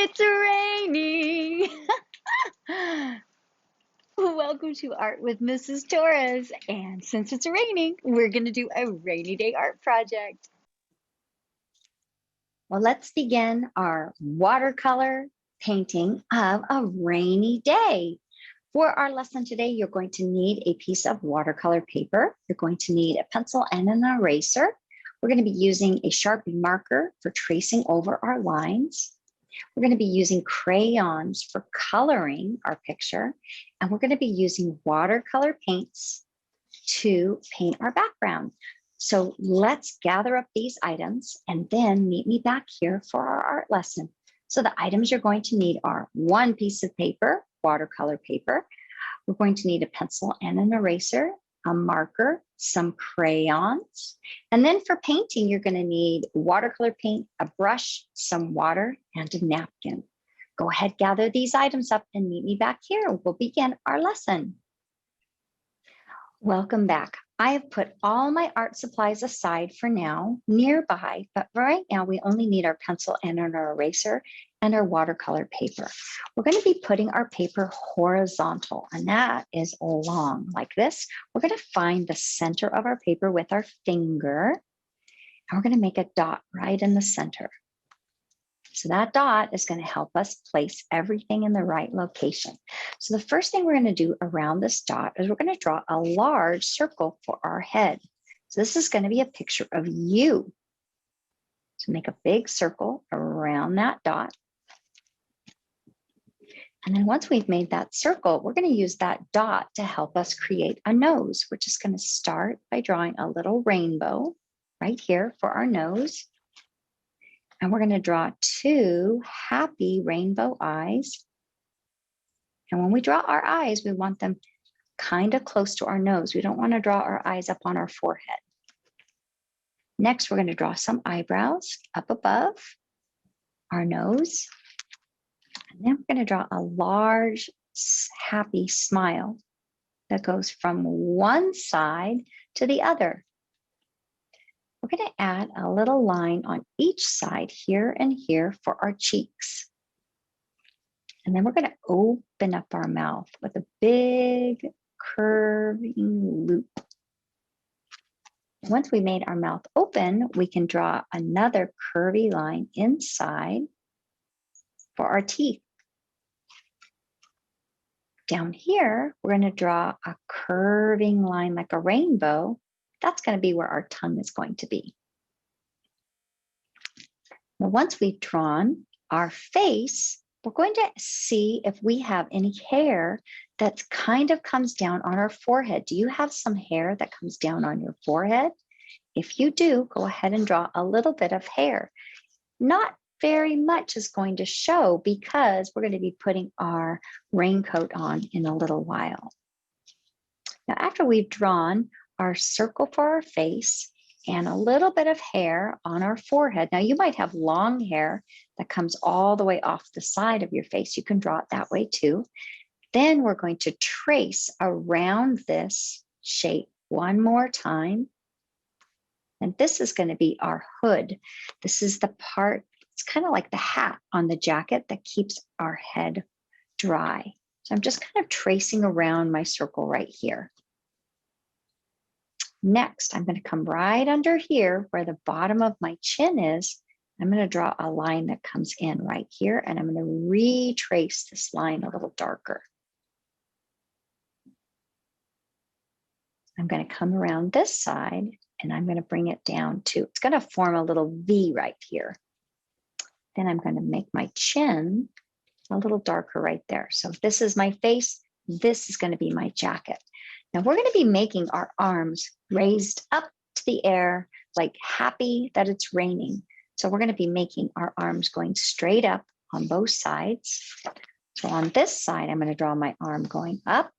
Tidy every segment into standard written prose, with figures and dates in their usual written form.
It's raining. Welcome to Art with Mrs. Torres. And since it's raining, we're going to do a rainy day art project. Well, let's begin our watercolor painting of a rainy day. For our lesson today, you're going to need a piece of watercolor paper. You're going to need a pencil and an eraser. We're going to be using a Sharpie marker for tracing over our lines. We're going to be using crayons for coloring our picture, and we're going to be using watercolor paints to paint our background. So let's gather up these items and then meet me back here for our art lesson. So the items you're going to need are one piece of paper, watercolor paper. We're going to need a pencil and an eraser, a marker, some crayons. And then for painting, you're going to need watercolor paint, a brush, some water, and a napkin. Go ahead, gather these items up and meet me back here. We'll begin our lesson. Welcome back. I have put all my art supplies aside for now, nearby, but right now we only need our pencil and our eraser and our watercolor paper. We're going to be putting our paper horizontal, and that is long like this. We're going to find the center of our paper with our finger, and we're going to make a dot right in the center. So that dot is going to help us place everything in the right location. So the first thing we're going to do around this dot is we're going to draw a large circle for our head. So this is going to be a picture of you. So make a big circle around that dot. And then once we've made that circle, we're going to use that dot to help us create a nose. We're just going to start by drawing a little rainbow right here for our nose. And we're going to draw two happy rainbow eyes. And when we draw our eyes, we want them kind of close to our nose. We don't want to draw our eyes up on our forehead. Next, we're going to draw some eyebrows up above our nose. And then we're going to draw a large, happy smile that goes from one side to the other. We're going to add a little line on each side here and here for our cheeks. And then we're going to open up our mouth with a big curving loop. Once we made our mouth open, we can draw another curvy line inside for our teeth. Down here, we're going to draw a curving line like a rainbow. That's going to be where our tongue is going to be. Now, once we've drawn our face, we're going to see if we have any hair that kind of comes down on our forehead. Do you have some hair that comes down on your forehead? If you do, go ahead and draw a little bit of hair. Not very much is going to show because we're going to be putting our raincoat on in a little while. Now, after we've drawn our circle for our face and a little bit of hair on our forehead. Now you might have long hair that comes all the way off the side of your face. You can draw it that way too. Then we're going to trace around this shape one more time. And this is going to be our hood. This is the part, it's kind of like the hat on the jacket that keeps our head dry. So I'm just kind of tracing around my circle right here. Next, I'm going to come right under here where the bottom of my chin is. I'm going to draw a line that comes in right here, and I'm going to retrace this line a little darker. I'm going to come around this side, and I'm going to bring it down to, it's going to form a little V right here. Then I'm going to make my chin a little darker right there. So if this is my face, this is going to be my jacket. Now we're going to be making our arms raised up to the air, like happy that it's raining. So we're going to be making our arms going straight up on both sides. So on this side, I'm going to draw my arm going up.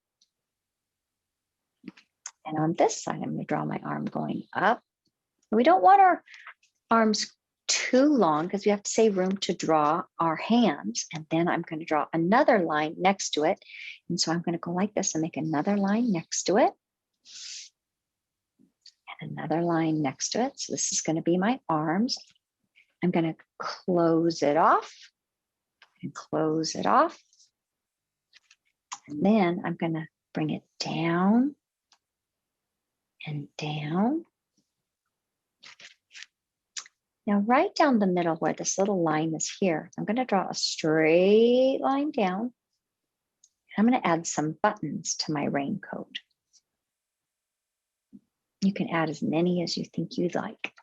And on this side, I'm going to draw my arm going up. We don't want our arms too long because we have to save room to draw our hands. And then I'm going to draw another line next to it. And so I'm going to go like this and make another line next to it. And another line next to it. So this is going to be my arms. I'm going to close it off. and close it off. And then I'm going to bring it down and down. Now, right down the middle where this little line is here, I'm going to draw a straight line down. I'm going to add some buttons to my raincoat. You can add as many as you think you'd like.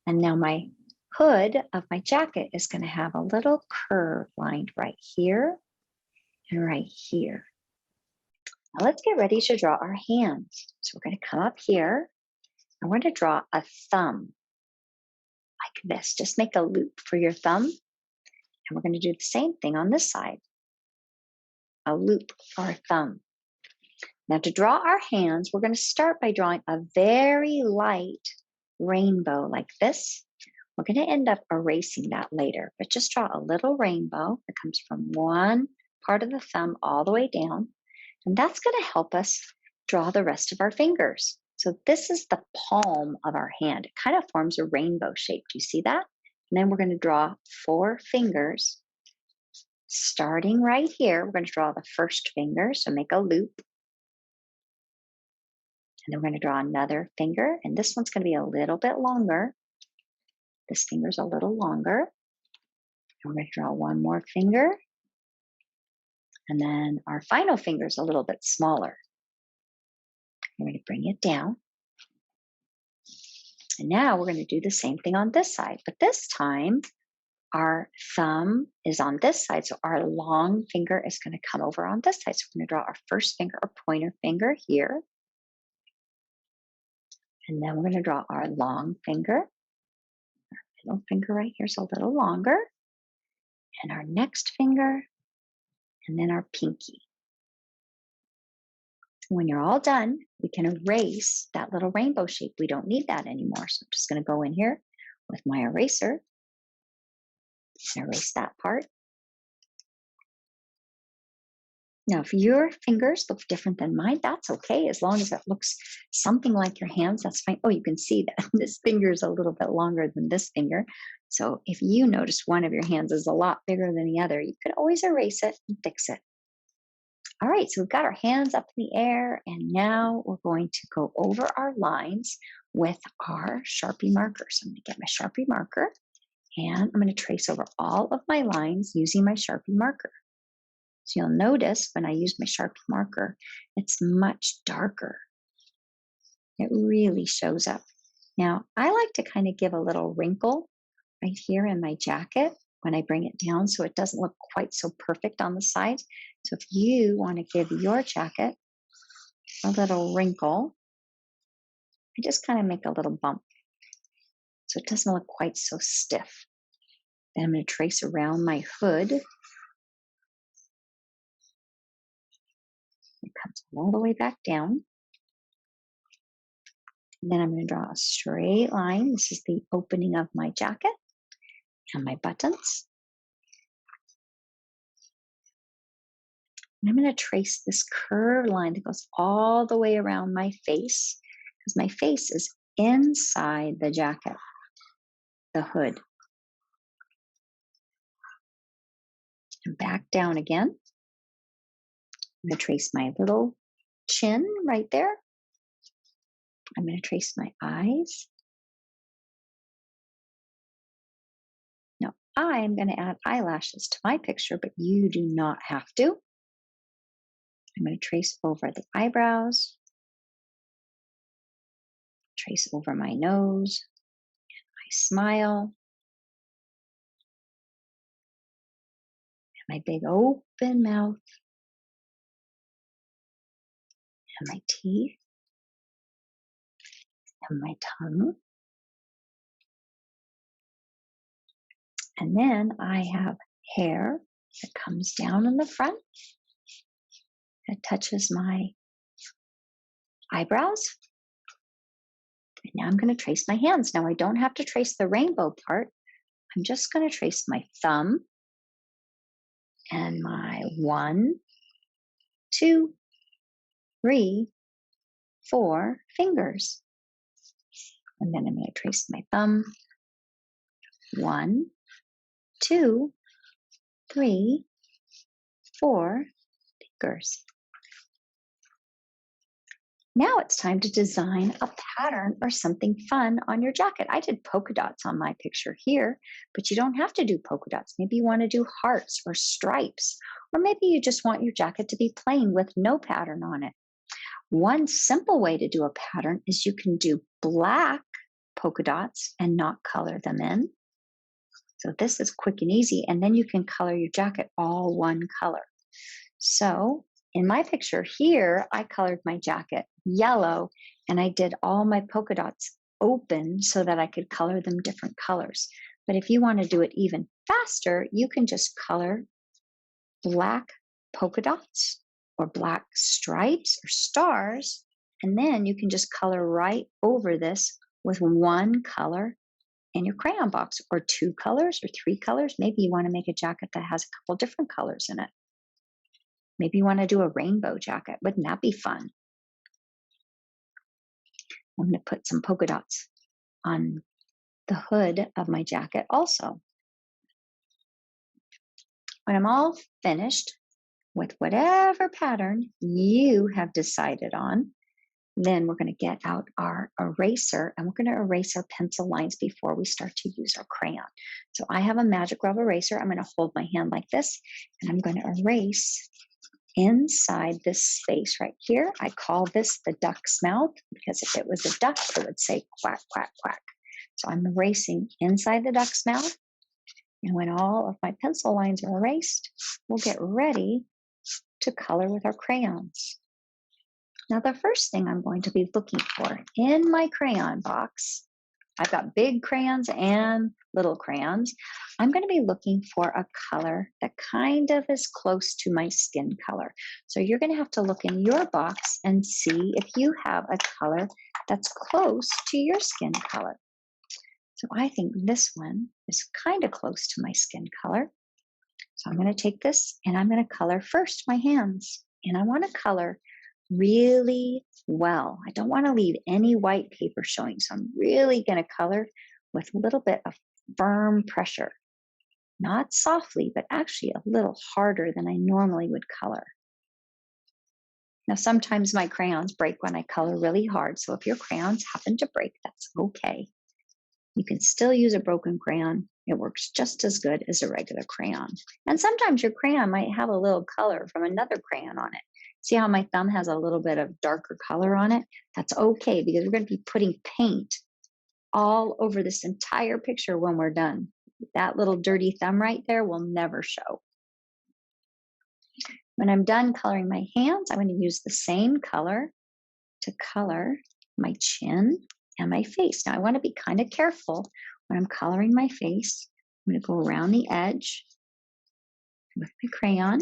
And now my hood of my jacket is going to have a little curve lined right here and right here. Now let's get ready to draw our hands. So we're going to come up here. I want to draw a thumb like this. Just make a loop for your thumb. And we're going to do the same thing on this side. A loop for our thumb. Now to draw our hands, we're going to start by drawing a very light rainbow like this. We're going to end up erasing that later, but just draw a little rainbow that comes from one part of the thumb all the way down. And that's going to help us draw the rest of our fingers. So this is the palm of our hand. It kind of forms a rainbow shape. Do you see that? And then we're going to draw 4 fingers. Starting right here, we're going to draw the first finger. So make a loop. And then we're going to draw another finger. And this one's going to be a little bit longer. This finger's a little longer. And we're going to draw one more finger. And then our final finger is a little bit smaller. We're going to bring it down. And now we're going to do the same thing on this side. But this time, our thumb is on this side. So our long finger is going to come over on this side. So we're going to draw our first finger or pointer finger here. And then we're going to draw our long finger. Our middle finger right here is a little longer. And our next finger. And then our pinky. When you're all done, we can erase that little rainbow shape. We don't need that anymore. So I'm just going to go in here with my eraser and erase that part. Now, if your fingers look different than mine, that's okay. As long as it looks something like your hands, that's fine. Oh, you can see that this finger is a little bit longer than this finger. So if you notice one of your hands is a lot bigger than the other, you can always erase it and fix it. All right, so we've got our hands up in the air, and now we're going to go over our lines with our Sharpie marker. So I'm going to get my Sharpie marker, and I'm going to trace over all of my lines using my Sharpie marker. So you'll notice when I use my Sharpie marker, it's much darker. It really shows up. Now, I like to kind of give a little wrinkle right here in my jacket when I bring it down so it doesn't look quite so perfect on the sides. So if you want to give your jacket a little wrinkle, I just kind of make a little bump so it doesn't look quite so stiff. Then I'm going to trace around my hood. It comes all the way back down. And then I'm going to draw a straight line. This is the opening of my jacket and my buttons. And I'm going to trace this curved line that goes all the way around my face, because my face is inside the jacket, the hood. And back down again. I'm going to trace my little chin right there. I'm going to trace my eyes. Now, I'm going to add eyelashes to my picture, but you do not have to. I'm going to trace over the eyebrows, trace over my nose, my smile, and my big open mouth, and my teeth, and my tongue. And then I have hair that comes down in the front. It touches my eyebrows. And now I'm going to trace my hands. Now I don't have to trace the rainbow part. I'm just going to trace my thumb and my 1, 2, 3, 4 fingers. And then I'm going to trace my thumb. 1, 2, 3, 4 fingers. Now it's time to design a pattern or something fun on your jacket. I did polka dots on my picture here, but you don't have to do polka dots. Maybe you want to do hearts or stripes, or maybe you just want your jacket to be plain with no pattern on it. One simple way to do a pattern is you can do black polka dots and not color them in. So this is quick and easy, and then you can color your jacket all one color. So in my picture here, I colored my jacket yellow, and I did all my polka dots open so that I could color them different colors. But if you want to do it even faster, you can just color black polka dots or black stripes or stars, and then you can just color right over this with one color in your crayon box, or 2 colors or 3 colors. Maybe you want to make a jacket that has a couple different colors in it. Maybe you want to do a rainbow jacket. Wouldn't that be fun? I'm going to put some polka dots on the hood of my jacket also. When I'm all finished with whatever pattern you have decided on, then we're going to get out our eraser, and we're going to erase our pencil lines before we start to use our crayon. So I have a magic rubber eraser. I'm going to hold my hand like this, and I'm going to erase inside this space right here. I call this the duck's mouth, because if it was a duck, it would say quack, quack, quack. So I'm erasing inside the duck's mouth. And when all of my pencil lines are erased, we'll get ready to color with our crayons. Now, the first thing I'm going to be looking for in my crayon box, I've got big crayons and little crayons. I'm going to be looking for a color that kind of is close to my skin color. So you're going to have to look in your box and see if you have a color that's close to your skin color. So I think this one is kind of close to my skin color. So I'm going to take this and I'm going to color first my hands. And I want to color really well. I don't want to leave any white paper showing. So I'm really going to color with a little bit of firm pressure. Not softly, but actually a little harder than I normally would color. Now, sometimes my crayons break when I color really hard. So if your crayons happen to break, that's okay. You can still use a broken crayon. It works just as good as a regular crayon. And sometimes your crayon might have a little color from another crayon on it. See how my thumb has a little bit of darker color on it? That's okay, because we're going to be putting paint all over this entire picture when we're done. That little dirty thumb right there will never show. When I'm done coloring my hands, I'm going to use the same color to color my chin and my face. Now, I want to be kind of careful when I'm coloring my face. I'm going to go around the edge with my crayon.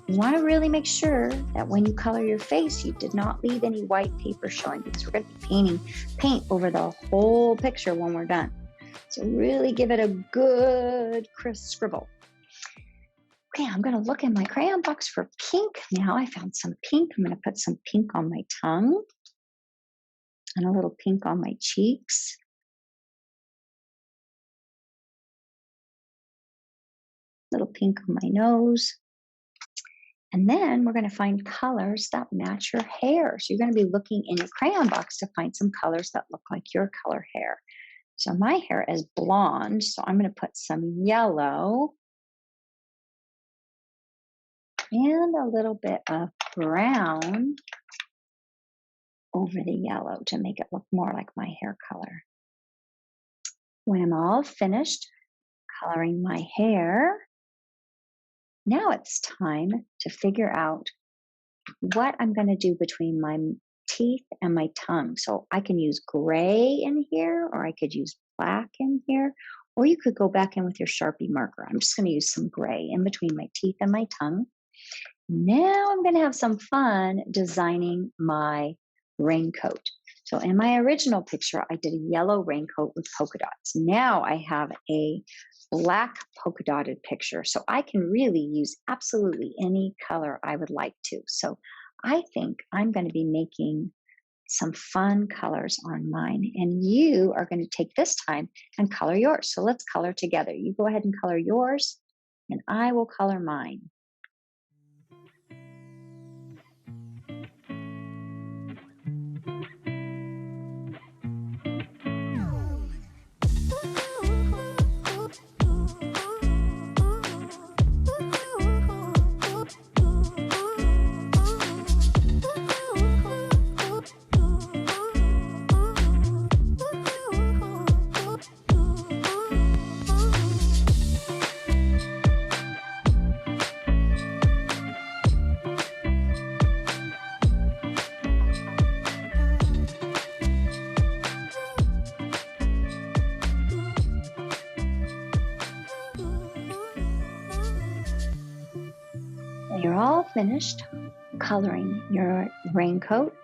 You want to really make sure that when you color your face, you did not leave any white paper showing, because we're going to be painting paint over the whole picture when we're done. So really give it a good crisp scribble. Okay, I'm going to look in my crayon box for pink. Now I found some pink. I'm going to put some pink on my tongue and a little pink on my cheeks. Little pink on my nose. And then we're going to find colors that match your hair. So you're going to be looking in your crayon box to find some colors that look like your color hair. So my hair is blonde, so I'm going to put some yellow and a little bit of brown over the yellow to make it look more like my hair color. When I'm all finished coloring my hair, now it's time to figure out what I'm going to do between my teeth and my tongue. So I can use gray in here, or I could use black in here, or you could go back in with your Sharpie marker. I'm just going to use some gray in between my teeth and my tongue. Now I'm going to have some fun designing my raincoat. So in my original picture, I did a yellow raincoat with polka dots. Now I have a black polka dotted picture. So I can really use absolutely any color I would like to. So I think I'm going to be making some fun colors on mine, and you are going to take this time and color yours. So let's color together. You go ahead and color yours, and I will color mine. When you're all finished coloring your raincoat,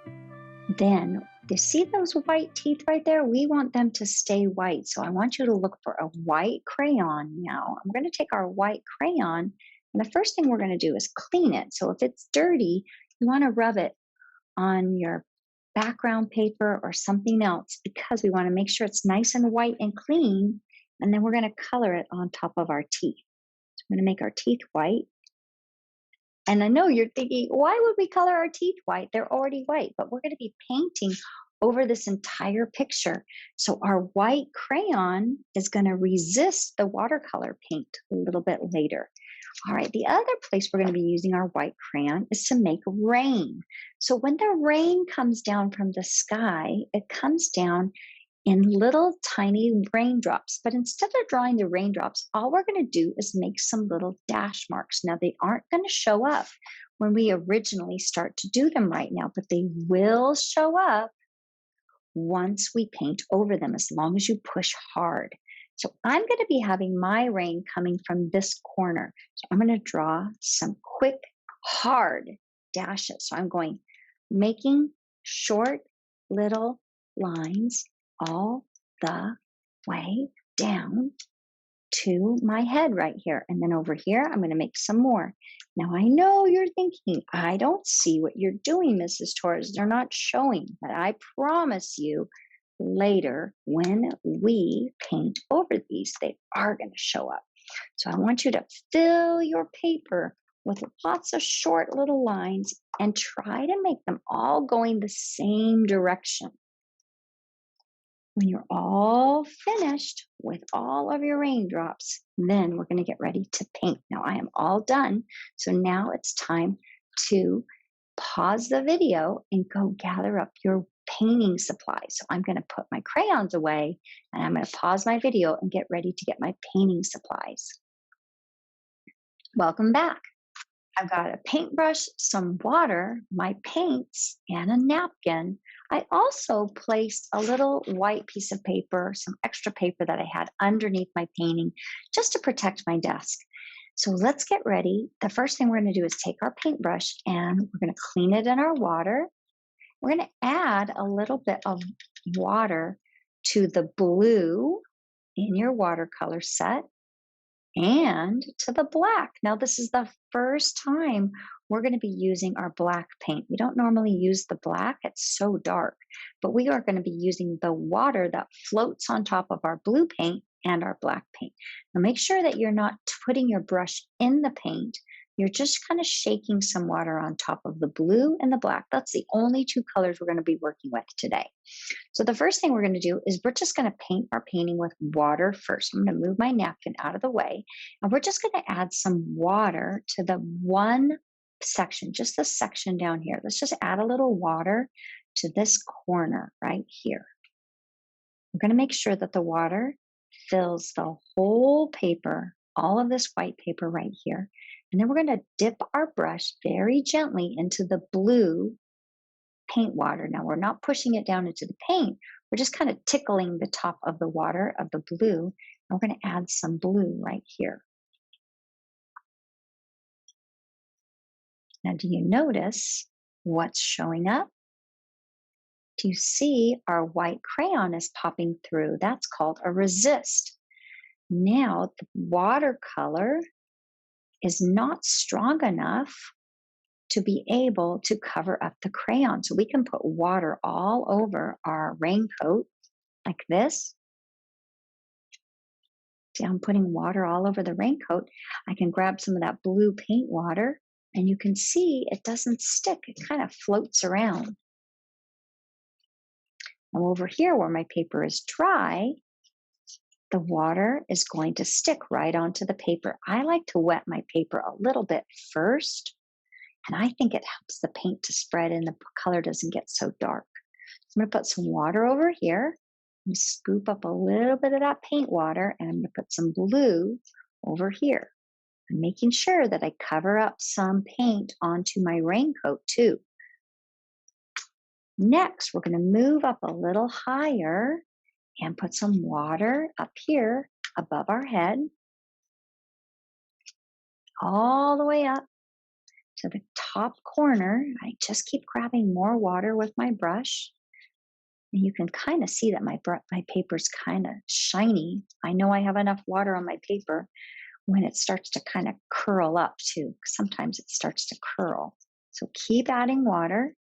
then you see those white teeth right there? We want them to stay white. So I want you to look for a white crayon now. I'm going to take our white crayon, and the first thing we're going to do is clean it. So if it's dirty, you want to rub it on your background paper or something else, because we want to make sure it's nice and white and clean. And then we're going to color it on top of our teeth. So I'm going to make our teeth white. And I know you're thinking, why would we color our teeth white? They're already white, but we're going to be painting over this entire picture. So our white crayon is going to resist the watercolor paint a little bit later. All right, the other place we're going to be using our white crayon is to make rain. So when the rain comes down from the sky, it comes down in little tiny raindrops. But instead of drawing the raindrops, all we're going to do is make some little dash marks. Now, they aren't going to show up when we originally start to do them right now, but they will show up once we paint over them, as long as you push hard. So I'm going to be having my rain coming from this corner. So I'm going to draw some quick, hard dashes. So I'm making short little lines all the way down to my head right here. And then over here, I'm going to make some more. Now, I know you're thinking, I don't see what you're doing, Mrs. Torres. They're not showing, but I promise you later when we paint over these, they are going to show up. So I want you to fill your paper with lots of short little lines and try to make them all going the same direction. When you're all finished with all of your raindrops, then we're going to get ready to paint. Now I am all done. So now it's time to pause the video and go gather up your painting supplies. So I'm going to put my crayons away, and I'm going to pause my video and get ready to get my painting supplies. Welcome back. I've got a paintbrush, some water, my paints, and a napkin. I also placed a little white piece of paper, some extra paper that I had underneath my painting, just to protect my desk. So let's get ready. The first thing we're going to do is take our paintbrush and we're going to clean it in our water. We're going to add a little bit of water to the blue in your watercolor set and to the black. Now, this is the first time we're going to be using our black paint. We don't normally use the black, it's so dark, but we are going to be using the water that floats on top of our blue paint and our black paint. Now, make sure that you're not putting your brush in the paint. You're just kind of shaking some water on top of the blue and the black. That's the only two colors we're going to be working with today. So the first thing we're going to do is we're just going to paint our painting with water first. I'm going to move my napkin out of the way, and we're just going to add some water to the one section, just the section down here. Let's just add a little water to this corner right here. We're going to make sure that the water fills the whole paper, all of this white paper right here. And then we're going to dip our brush very gently into the blue paint water. Now, we're not pushing it down into the paint. We're just kind of tickling the top of the water of the blue. And we're going to add some blue right here. Now, do you notice what's showing up? Do you see our white crayon is popping through? That's called a resist. Now the watercolor is not strong enough to be able to cover up the crayon. So we can put water all over our raincoat like this. See, I'm putting water all over the raincoat. I can grab some of that blue paint water and you can see it doesn't stick. It kind of floats around. Now over here where my paper is dry, the water is going to stick right onto the paper. I like to wet my paper a little bit first, and I think it helps the paint to spread and the color doesn't get so dark. So I'm going to put some water over here and scoop up a little bit of that paint water, and I'm going to put some blue over here. I'm making sure that I cover up some paint onto my raincoat too. Next, we're going to move up a little higher and put some water up here above our head, all the way up to the top corner. I just keep grabbing more water with my brush. And you can kind of see that my paper's kind of shiny. I know I have enough water on my paper when it starts to kind of curl up too. Sometimes it starts to curl. So keep adding water.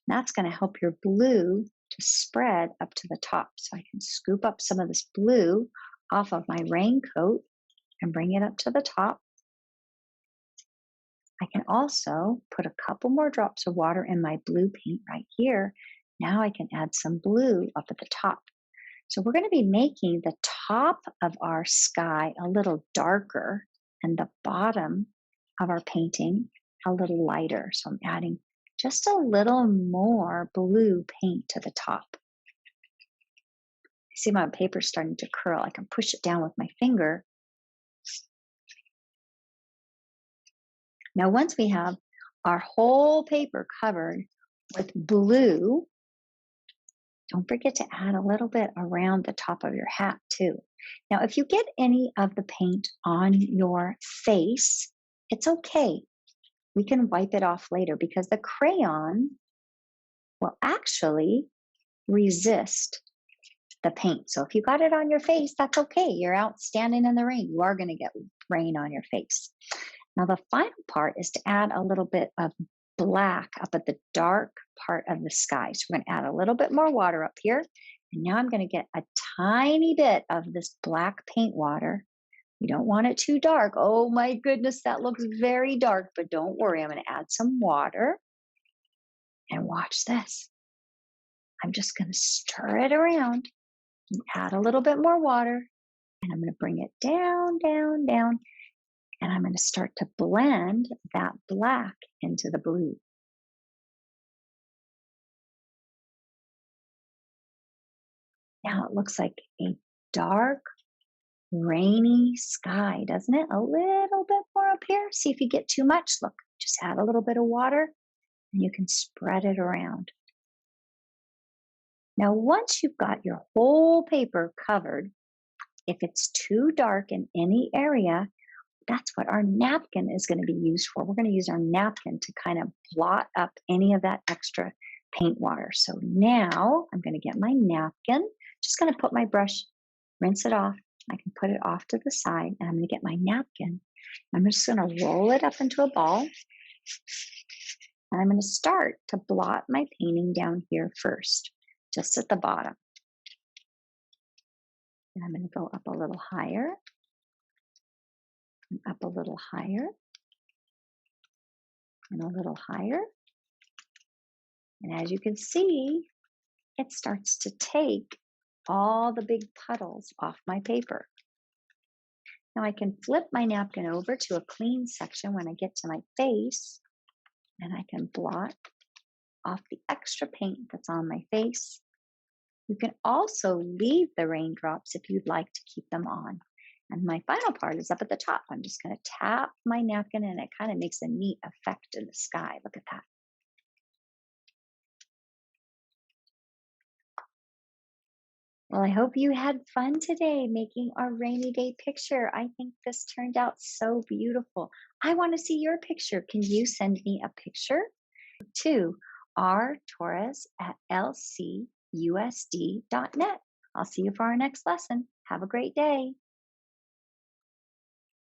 That's going to help your blue to spread up to the top. So I can scoop up some of this blue off of my raincoat and bring it up to the top. I can also put a couple more drops of water in my blue paint right here. Now I can add some blue up at the top. So we're going to be making the top of our sky a little darker and the bottom of our painting a little lighter. So I'm adding just a little more blue paint to the top. See my paper starting to curl. I can push it down with my finger. Now, once we have our whole paper covered with blue, don't forget to add a little bit around the top of your hat too. Now, if you get any of the paint on your face, it's okay. We can wipe it off later because the crayon will actually resist the paint. So if you got it on your face, that's okay. You're out standing in the rain. You are going to get rain on your face. Now the final part is to add a little bit of black up at the dark part of the sky. So we're going to add a little bit more water up here. And now I'm going to get a tiny bit of this black paint water. You don't want it too dark. Oh my goodness, that looks very dark, but don't worry. I'm going to add some water and watch this. I'm just going to stir it around and add a little bit more water. And I'm going to bring it down, down, down. And I'm going to start to blend that black into the blue. Now it looks like a dark, rainy sky, doesn't it? A little bit more up here. See if you get too much. Look, just add a little bit of water and you can spread it around. Now, once you've got your whole paper covered, if it's too dark in any area, that's what our napkin is going to be used for. We're going to use our napkin to kind of blot up any of that extra paint water. So now I'm going to get my napkin, just going to put my brush, rinse it off. I can put it off to the side and I'm going to get my napkin. I'm just going to roll it up into a ball. And I'm going to start to blot my painting down here first, just at the bottom. And I'm going to go up a little higher. And up a little higher, and a little higher. And as you can see, it starts to take all the big puddles off my paper. Now I can flip my napkin over to a clean section when I get to my face, and I can blot off the extra paint that's on my face. You can also leave the raindrops if you'd like to keep them on. And my final part is up at the top. I'm just going to tap my napkin and it kind of makes a neat effect in the sky. Look at that. Well, I hope you had fun today making our rainy day picture. I think this turned out so beautiful. I want to see your picture. Can you send me a picture? Too, rtorres@lcusd.net. I'll see you for our next lesson. Have a great day.